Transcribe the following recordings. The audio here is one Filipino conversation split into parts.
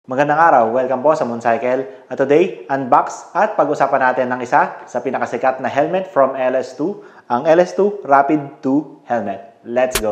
Magandang araw, welcome po sa Mooncycle. At today, unbox at pag-usapan natin ng isa sa pinakasikat na helmet from LS2, ang LS2 Rapid 2 helmet. Let's go!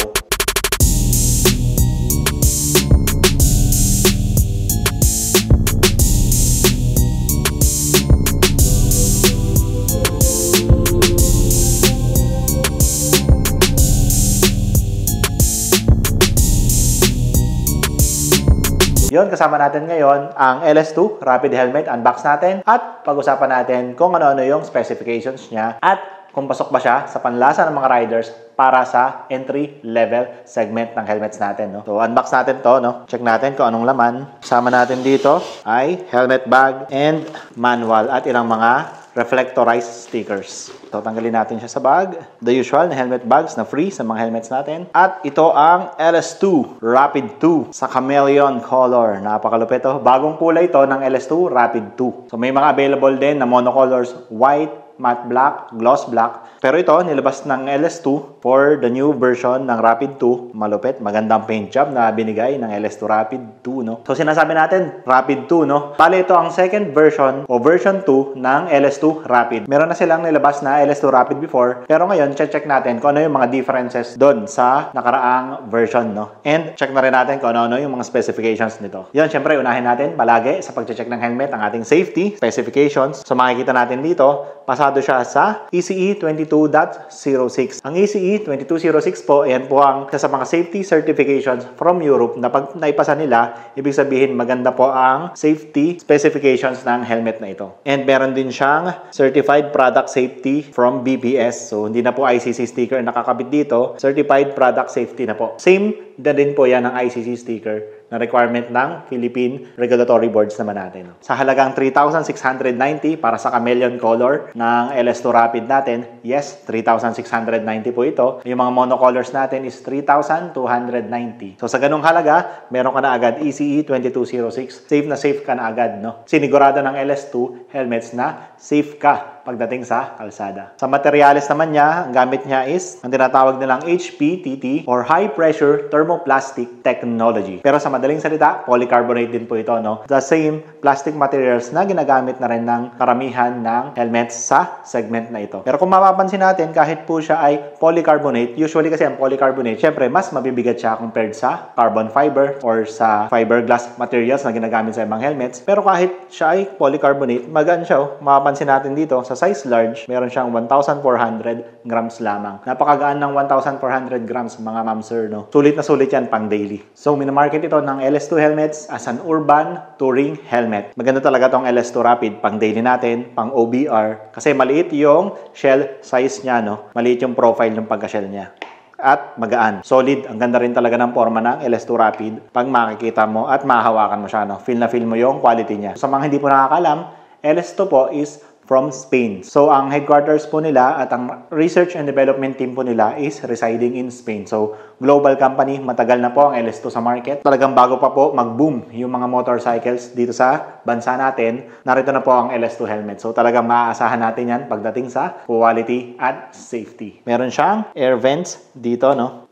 Yun, kasama natin ngayon ang LS2 Rapid Helmet. Unbox natin at pag-usapan natin kung ano-ano yung specifications niya at kung pasok ba siya sa panlasa ng mga riders para sa entry-level segment ng helmets natin. No? So, unbox natin to. No? Check natin kung anong laman. Kasama natin dito ay helmet bag and manual at ilang mga reflectorized stickers. So, tanggalin natin siya sa bag. The usual na helmet bags na free sa mga helmets natin. At ito ang LS2 Rapid 2 sa chameleon color. Napakalupit to. Bagong kulay to ng LS2 Rapid 2. So, may mga available din na monocolors, white, matte black, gloss black. Pero ito, nilabas ng LS2 for the new version ng Rapid 2. Malupit, magandang paint job na binigay ng LS2 Rapid 2, no? So, sinasabi natin, Rapid 2, no? Bale, ito ang second version o version 2 ng LS2 Rapid. Meron na silang nilabas na LS2 Rapid before. Pero ngayon, check natin kung ano yung mga differences doon sa nakaraang version, no? And check na rin natin kung ano yung mga specifications nito. Yan, syempre, unahin natin palagi sa pag-check ng helmet ang ating safety specifications. So, makikita natin dito, pasado siya sa ECE 22.06. Ang ECE 22.06 po, yan po ang isa sa mga safety certifications from Europe na pag naipasa nila, ibig sabihin maganda po ang safety specifications ng helmet na ito. And meron din siyang Certified Product Safety from BPS. So, hindi na po ICC sticker nakakabit dito. Certified Product Safety na po. Same na din po yan ang ICC sticker na requirement ng Philippine Regulatory Boards naman natin. Sa halagang 3,690 para sa chameleon color ng LS2 Rapid natin, yes, 3,690 po ito. Yung mga monocolors natin is 3,290. So sa ganung halaga, meron ka na agad ECE 2206. Safe na safe ka na agad, no? Sinigurado ng LS2 helmets na safe ka pagdating sa kalsada. Sa materials naman niya, ang gamit niya is ang tinatawag nilang HPTT or High Pressure Thermoplastic Technology. Pero sa madaling salita, polycarbonate din po ito, no? The same plastic materials na ginagamit na rin ng karamihan ng helmets sa segment na ito. Pero kung mapapansin natin, kahit po siya ay polycarbonate, usually kasi ang polycarbonate, syempre mas mabibigat siya compared sa carbon fiber or sa fiberglass materials na ginagamit sa ibang helmets. Pero kahit siya ay polycarbonate, magaan siya. Mapapansin natin dito, sa size large, meron siyang 1,400 grams lamang. Napakagaan ng 1,400 grams, mga ma'am sir, no? Sulit na sulit yan pang daily. So, minamarket ito ng LS2 helmets as an urban touring helmet. Maganda talaga tong LS2 Rapid pang daily natin, pang OBR, kasi maliit yung shell size niya, no? Maliit yung profile ng pagka-shell niya. At magaan. Solid. Ang ganda rin talaga ng forma ng LS2 Rapid pag makikita mo at mahahawakan mo siya, no? Feel na feel mo yung quality niya. Sa mga hindi po nakakalam, LS2 po is from Spain. So, ang headquarters po nila at ang research and development team po nila is residing in Spain. So, global company, matagal na po ang LS2 sa market. Talagang bago pa po mag-boom yung mga motorcycles dito sa bansa natin, narito na po ang LS2 helmet. So, talagang maaasahan natin yan pagdating sa quality at safety. Meron siyang air vents dito, no?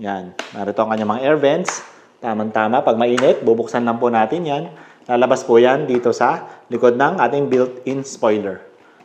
Yan. Narito ang kanyang mga air vents. Tamang-tama. Pag mainit, bubuksan lang po natin yan. Lalabas po yan dito sa likod ng ating built-in spoiler.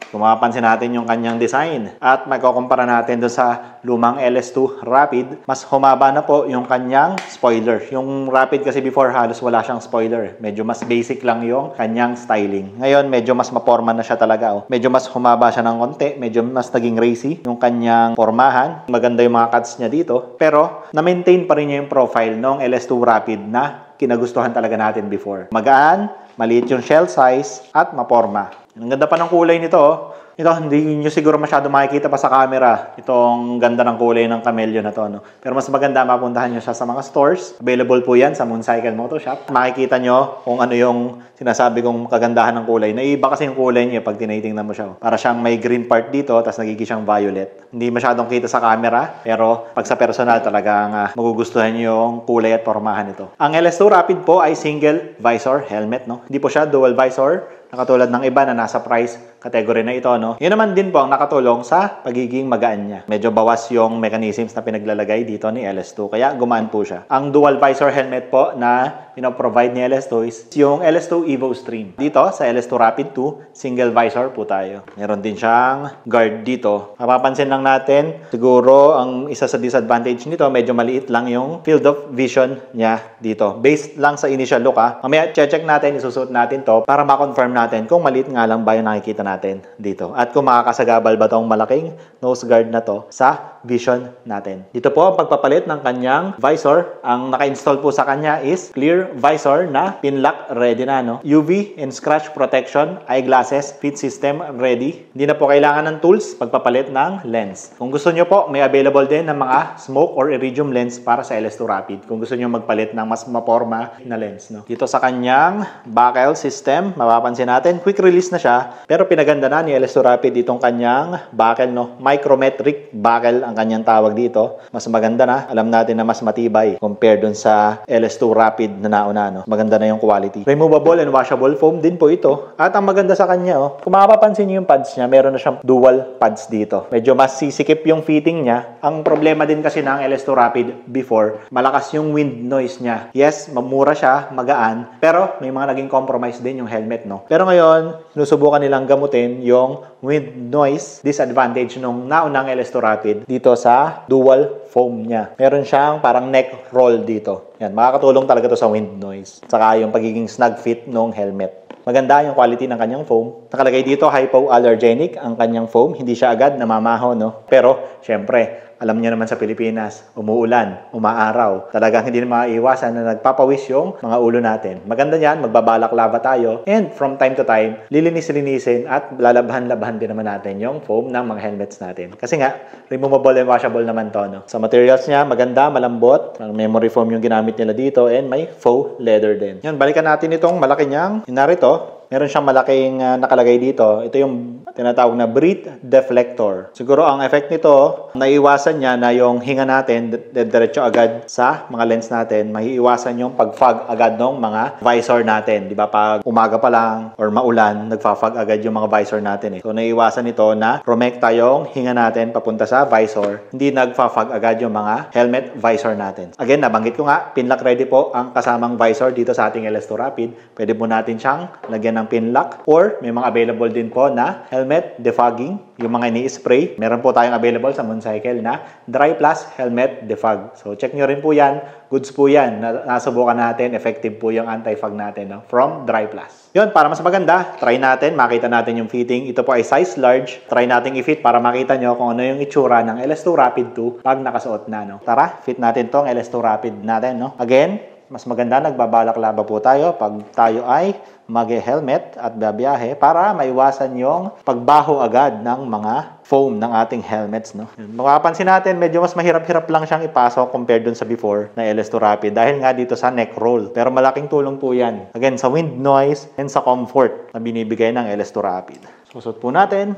Kung mapapansin natin yung kanyang design at magkukumpara natin doon sa lumang LS2 Rapid, mas humaba na po yung kanyang spoiler. Yung Rapid kasi before halos wala siyang spoiler. Medyo mas basic lang yung kanyang styling. Ngayon, medyo mas maporma na siya talaga. Oh. Medyo mas humaba siya ng konti. Medyo mas naging racy yung kanyang pormahan. Maganda yung mga cuts niya dito. Pero, na-maintain pa rin niya yung profile ng LS2 Rapid na kinagustuhan talaga natin before. Magaan, maliit yung shell size, at maporma. Ang ganda pa ng kulay nito, oh. Ito, hindi nyo siguro masyado makikita pa sa camera itong ganda ng kulay ng chameleon na to, no? Pero mas maganda, mapuntahan nyo siya sa mga stores. Available po yan sa Mooncycle Moto Shop. Makikita nyo kung ano yung sinasabi kong kagandahan ng kulay. Naiiba kasi yung kulay niya pag tinitingnan mo siya. Para siyang may green part dito, tapos nagiging siyang violet. Hindi masyadong kita sa camera, pero pag sa personal talagang magugustuhan nyo yung kulay at pormahan nito. Ang LS2 Rapid po ay single visor helmet, no? Hindi po siya dual visor. nakatulad ng iba na nasa price category na ito, no? Yun naman din po ang nakatulong sa pagiging magaan niya. Medyo bawas yung mechanisms na pinaglalagay dito ni LS2, kaya gumaan po siya. Ang dual visor helmet po na provide ni LS2 is yung LS2 Evo Stream. Dito sa LS2 Rapid 2, single visor po tayo. Meron din siyang guard dito. Mapapansin lang natin, siguro ang isa sa disadvantage nito, medyo maliit lang yung field of vision niya dito. Based lang sa initial look, ha. Mamaya check natin, isusuot natin to para ma-confirm natin kung maliit nga lang ba yung nakikita natin dito. At kung makakasagabal ba tong malaking nose guard na to sa vision natin. Dito po ang pagpapalit ng kanyang visor. Ang naka-install po sa kanya is clear visor na pin-lock ready na, no? UV and scratch protection, eyeglasses, fit system ready. Hindi na po kailangan ng tools pagpapalit ng lens. Kung gusto nyo po, may available din ng mga smoke or iridium lens para sa LS2 Rapid. Kung gusto nyo magpalit ng mas maporma na lens, no? Dito sa kanyang buckle system, mapapansin natin, quick release na siya. Pero pinaganda na ni LS2 Rapid itong kanyang buckle, no? Micrometric buckle ang kanyang tawag dito. Mas maganda na. Alam natin na mas matibay compare dun sa LS2 Rapid na nauna, no? Maganda na yung quality. Removable and washable foam din po ito. At ang maganda sa kanya, oh, kung mapapansin nyo yung pads niya, meron na siyang dual pads dito. Medyo mas sisikip yung fitting niya. Ang problema din kasi ng LS2 Rapid before, malakas yung wind noise niya. Yes, mura siya, magaan, pero may mga naging compromise din yung helmet, no? Pero ngayon, sinusubukan nilang gamutin yung wind noise disadvantage nung naunang LS2 Rapid dito sa dual foam niya. Meron siyang parang neck roll dito. Yan, makakatulong talaga to sa wind noise. Saka yung pagiging snug fit nung helmet. Maganda yung quality ng kanyang foam. Nakalagay dito, hypoallergenic ang kanyang foam. Hindi siya agad namamaho, no? Pero, syempre, alam niyo naman sa Pilipinas, umuulan, umaaraw. Talagang hindi na maiiwasan na nagpapawis yung mga ulo natin. Maganda yan, magbabalaklava tayo. And from time to time, lilinis-linisin at lalabhan-labhan din naman natin yung foam ng mga helmets natin. Kasi nga, removable and washable naman to, no? Sa materials niya, maganda, malambot. Memory foam yung ginamit nila dito and may faux leather din. Yun, balikan natin itong malaki niyang, narito. Meron siyang malaking nakalagay dito. Ito yung tinatawag na breath deflector. Siguro ang effect nito, naiiwasan niya na yung hinga natin, diretso agad sa mga lens natin. Maiiwasan yung pag-fog agad ng mga visor natin. Di ba? Pag umaga pa lang or maulan, nagfa-fog agad yung mga visor natin. So, naiiwasan ito na rumekta yung hinga natin papunta sa visor. Hindi nagfa-fog agad yung mga helmet visor natin. Again, nabanggit ko nga, pin-lock ready po ang kasamang visor dito sa ating LS2 Rapid. Pwede po natin siyang lagyan ng pin-lock or may mga available din po na helmet defogging, yung mga ini-spray. Meron po tayong available sa Mooncycle na Dry Plus Helmet Defog. So, check nyo rin po yan. Goods po yan. Nasubukan natin. Effective po yung anti-fog natin, no? From Dry Plus. Yun, para mas maganda, try natin. Makita natin yung fitting. Ito po ay size large. Try natin i-fit para makita nyo kung ano yung itsura ng LS2 Rapid 2 pag nakasuot na, no? Tara, fit natin tong LS2 Rapid natin, no? Again, mas maganda nagbabalaklava po tayo pag tayo ay mag-helmet at babiyahe para maiwasan yung pagbaho agad ng mga foam ng ating helmets, no? Mapapansin natin, medyo mas mahirap-hirap lang siyang ipasok compared dun sa before na LS2 Rapid dahil nga dito sa neck roll. Pero malaking tulong po yan. Again, sa wind noise and sa comfort na binibigay ng LS2 Rapid. Susot po natin.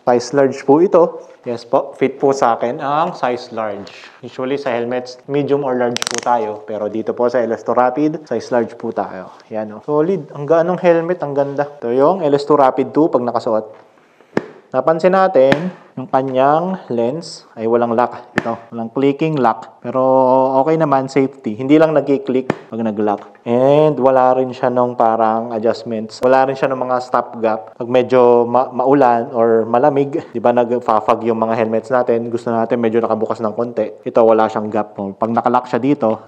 Size large po ito. Yes po, fit po sa akin ang size large. Usually sa helmets, medium or large po tayo. Pero dito po sa LS2 Rapid, size large po tayo. Yan, oh. Solid. Ang gaanong helmet, ang ganda. Ito yung LS2 Rapid 2 pag nakasuot. Napansin natin, yung kanyang lens ay walang lock. Ito, walang clicking lock. Pero okay naman, safety. Hindi lang nag-click pag nag-lock. And wala rin siya nung parang adjustments. Wala rin siya ng mga stop gap. Pag medyo maulan or malamig, di ba nag-fog yung mga helmets natin, gusto natin medyo nakabukas ng konti. Ito, wala siyang gap. Pag nakalock siya dito,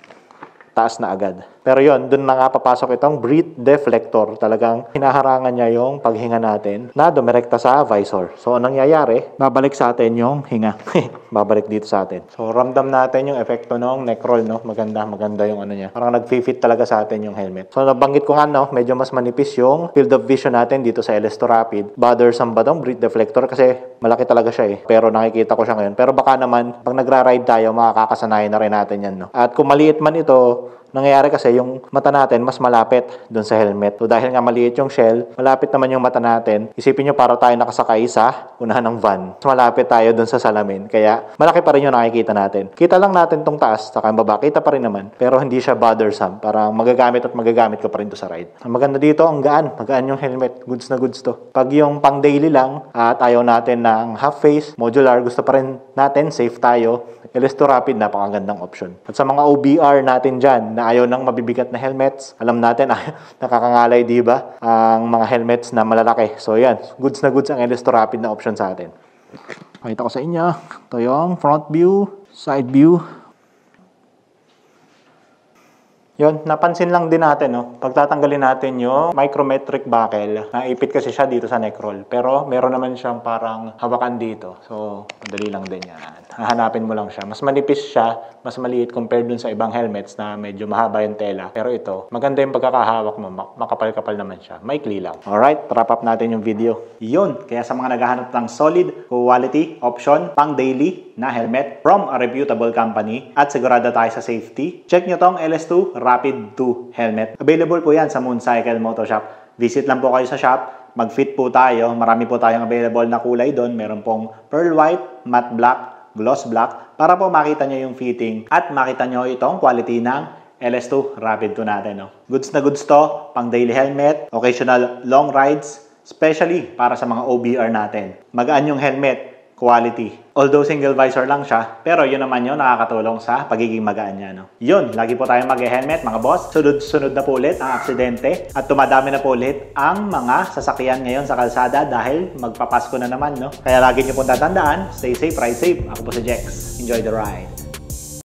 taas na agad. Pero yon, dun na nga papasok itong breath deflector. Talagang hinaharangan niya yung paghinga natin na dumirekta sa visor. So, anong nangyayari? Babalik sa atin yung hinga. Babalik dito sa atin. So, ramdam natin yung epekto ng neck roll, no? Maganda yung ano niya. Parang nag-fit talaga sa atin yung helmet. So, nabanggit ko nga, no? Medyo mas manipis yung field of vision natin dito sa LS2 Rapid. Bothersome ba tong breath deflector? Kasi malaki talaga siya eh. Pero nakikita ko siya ngayon. Pero baka naman, pag nagra-ride tayo, makakasanayan na rin natin yan, no? At kung maliit man ito, Nangyayari kasi yung mata natin mas malapit dun sa helmet. So dahil nga maliit yung shell, malapit naman yung mata natin. Isipin nyo para tayo nakasakay sa unahan ng van. Mas malapit tayo dun sa salamin. Kaya malaki pa rin yung nakikita natin. Kita lang natin tong taas, saka yung baba. Kita pa rin naman. Pero hindi siya bothersome. Parang magagamit at magagamit ko pa rin to sa ride. Ang maganda dito, ang gaan. Magaan yung helmet. Goods na goods to. Pag yung pang daily lang at ayaw natin ng half face, modular, gusto pa rin natin, safe tayo, LS2 Rapid, napakagandang option. At sa mga OBR natin dyan, na ayaw ng mabibigat na helmets, alam natin, nakakangalay, di ba? Ang mga helmets na malalaki. So yan, goods na goods ang LS2 Rapid na option sa atin. Pakita ko sa inyo. Ito yung front view, side view. Yun, napansin lang din natin, no? Pagtatanggalin natin yung micrometric buckle, naipit kasi siya dito sa neck roll. Pero meron naman siyang parang hawakan dito. So, madali lang din yan. Hahanapin mo lang siya. Mas manipis siya, mas maliit compared dun sa ibang helmets na medyo mahaba yung tela. Pero ito, maganda yung pagkakahawak mo. Makapal-kapal naman siya. Maikli lang. Alright, wrap up natin yung video. Yun, kaya sa mga naghahanap ng solid quality option pang daily na helmet from a reputable company at sigurado tayo sa safety, check nyo tong LS2 Rapid 2 helmet. Available po yan sa Mooncycle Moto Shop. Visit lang po kayo sa shop, mag-fit po tayo. Marami po tayong available na kulay doon. Meron pong pearl white, matte black, gloss black para po makita nyo yung fitting at makita nyo itong quality ng LS2 Rapid 2 natin. No? Goods na goods to, pang daily helmet, occasional long rides, especially para sa mga OBR natin. Magaan yung helmet, quality. Although single visor lang siya, pero yun naman yun nakakatulong sa pagiging magaan niya. No? Yun, lagi po tayong mag-helmet mga boss. Sunod-sunod na po ulit ang aksidente at tumadami na po ulit ang mga sasakyan ngayon sa kalsada dahil magpapasko na naman. No? Kaya lagi nyo pong tatandaan, stay safe, ride safe. Ako po si Jex. Enjoy the ride.